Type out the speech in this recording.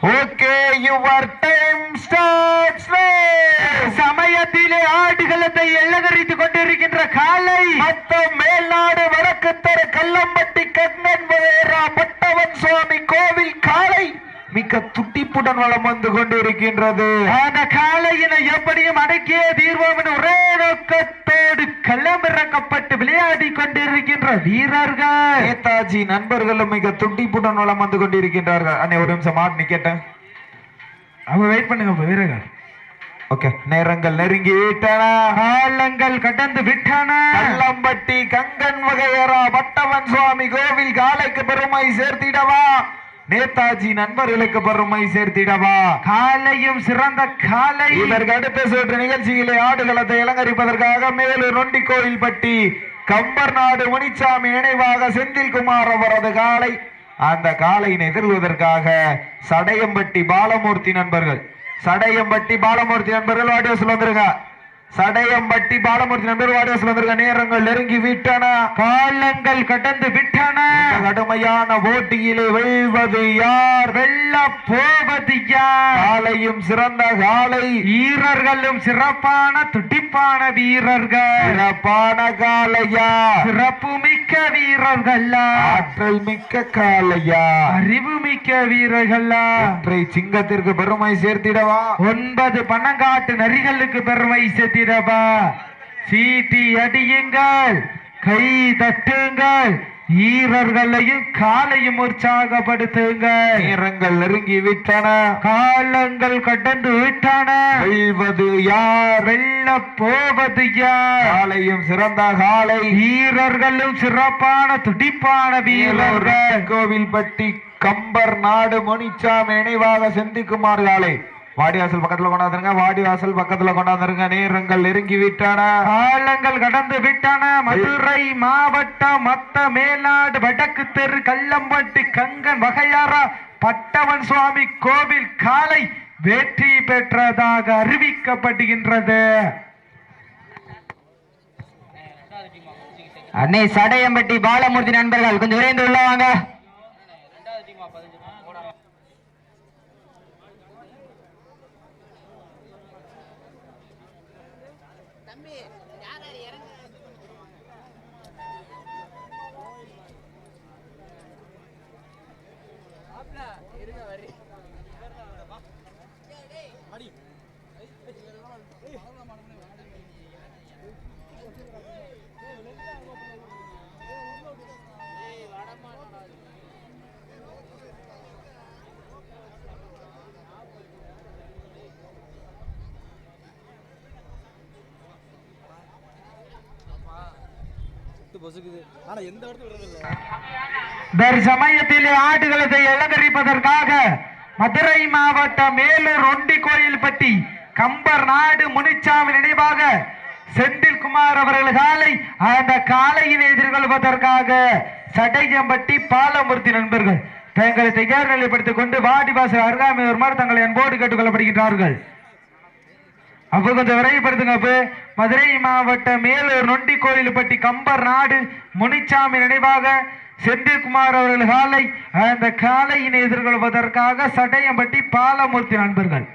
Okay, your time starts. சமயத்திலே ஆடுகளத்தை எல்லகரித்துக் கொண்டிருக்கின்ற காலை மத்த மேல்நாடு வடக்கு தர கல்லம்பட்டி கண்ணன் பட்டவன் சுவாமி கோவில் காலை மிக துட்டிப்புடன் வளம் வந்து கொண்டிருக்கின்றது. அந்த காலையினை எப்படியும் அடக்கிய தீர்வோம் ஒரே நோக்கத்தோடு களமிறக்கப்பட்டு விளையாடி கொண்டிருக்கின்ற வீரர்கள் நேதாஜி நண்பர்களும் மிக துட்டிப்புடன் வளம் வந்து கொண்டிருக்கின்றார்கள். அண்ணே ஒரு நிமிஷம் மாட்டு கேட்டேன், அவங்க வெயிட் பண்ணுங்க வீரர்கள். ஓகே, நேரங்கள் நெருங்கி விட்டன, காலங்கள் கடந்து விட்டன. கல்லம்பட்டி கங்கன் வகையரா பட்டவன் சுவாமி கோவில் காலைக்கு பெருமை சேர்த்திடவா, நேதாஜி நண்பர்களுக்கு பெருமை சேர்த்திடவா. காலையும் சிறந்த காலை. இதற்கு அடுத்த சுற்று நிகழ்ச்சியிலே ஆடுகளத்தை அலங்கரிப்பதற்காக மேலூர் நொண்டி கோயில்பட்டி கம்பர் நாடு முனிச்சாமி நினைவாக செந்தில்குமார் அவரது காலை, அந்த காலையினை எதிர்வதற்காக சடையம்பட்டி பாலமூர்த்தி நண்பர்கள், சடையம்பட்டி பாலமூர்த்தி நண்பர்கள் வாடிவாசல் வந்துருங்க. சடையம்பட்டி பாலமூர்த்தி நண்பர்கள் வாடிவாசல் வந்துருங்க. நேரங்கள் நெருங்கி விட்டன, காலங்கள் கடந்து விட்டன. கடுமையான போட்டியிலே வெல்வது யார், வெல்ல போவது யார்? காலையும் சிறந்த காலை, வீரர்களும் சிறப்பான துடிப்பான வீரர்கள். சிறப்பான காலையா, சிறப்பு மிக்க வீரர்களா, ஆற்றல் மிக்க காலையா, அறிவு மிக்க வீரர்களா. ஒன்றை சிங்கத்திற்கு பெருமை சேர்த்திடவா, 9 பணங்காட்டு நரிகளுக்கு பெருமை சேர்த்திடவா. சீட்டி அடியுங்கள், கை தட்டுங்கள், வீரர்களையும் காலையும் உற்சாகப்படுத்துங்கள். நேரங்கள் நெருங்கி விட்டன, காலங்கள் கடந்து விட்டன. வெல்வது யார், வெல்ல போவது யார்? காலையும் சிறந்த காலை, வீரர்களும் சிறப்பான துடிப்பான வீரர்கள். கோவில்பட்டி கம்பர் நாடு முனிச்சாமி நினைவாக செந்திக்குமார் காலை வாடிவாசல் பக்கத்துல கொண்டாந்துருங்க, வாடிவாசல் பக்கத்துல கொண்டாந்துருங்க. நேரங்கள் நெருங்கி விட்டன, காலங்கள் கடந்து விட்டன. மதுரை மாவட்டம் மத்த மேல்நாடு வடக்கு தெரு கல்லம்பட்டி கங்கன் வகையாரா பட்டவன் சுவாமி கோவில் காலை வெற்றி பெற்றதாக அறிவிக்கப்படுகின்றது. அன்னை சடையம்பட்டி பாலமூர்த்தி நண்பர்கள் கொஞ்சம் விரைந்து உள்ளவாங்க. சமயத்திலே ஆடுகளத்தை அலங்கரிப்பதற்காக மதுரை மாவட்டம் மேலூர் ஒண்டி கோயில்பட்டி கம்பர் நாடு முனிச்சாமி நினைவாக செந்தில்குமார் அவர்கள் காலை, அந்த காலையினை எதிர்கொள்வதற்காக சடையம்பட்டி பாலமூர்த்தி நண்பர்கள் தங்களை தயார் நிலைப்படுத்திக் கொண்டு வாடிவாசல் அருகாமை வருமாறு தங்களை அன்போடு கேட்டுக் கொள்ளப்படுகின்றார்கள். அப்போ கொஞ்சம் விரைவுபடுத்துங்க. மதுரை மாவட்டம் மேலூர் நொண்டி கோயில்பட்டி கம்பர் நாடு முனிச்சாமி நினைவாக செந்தில்குமார் அவர்கள் காலை, அந்த காலையினை எதிர்கொள்வதற்காக சடையம்பட்டி பாலமூர்த்தி நண்பர்கள்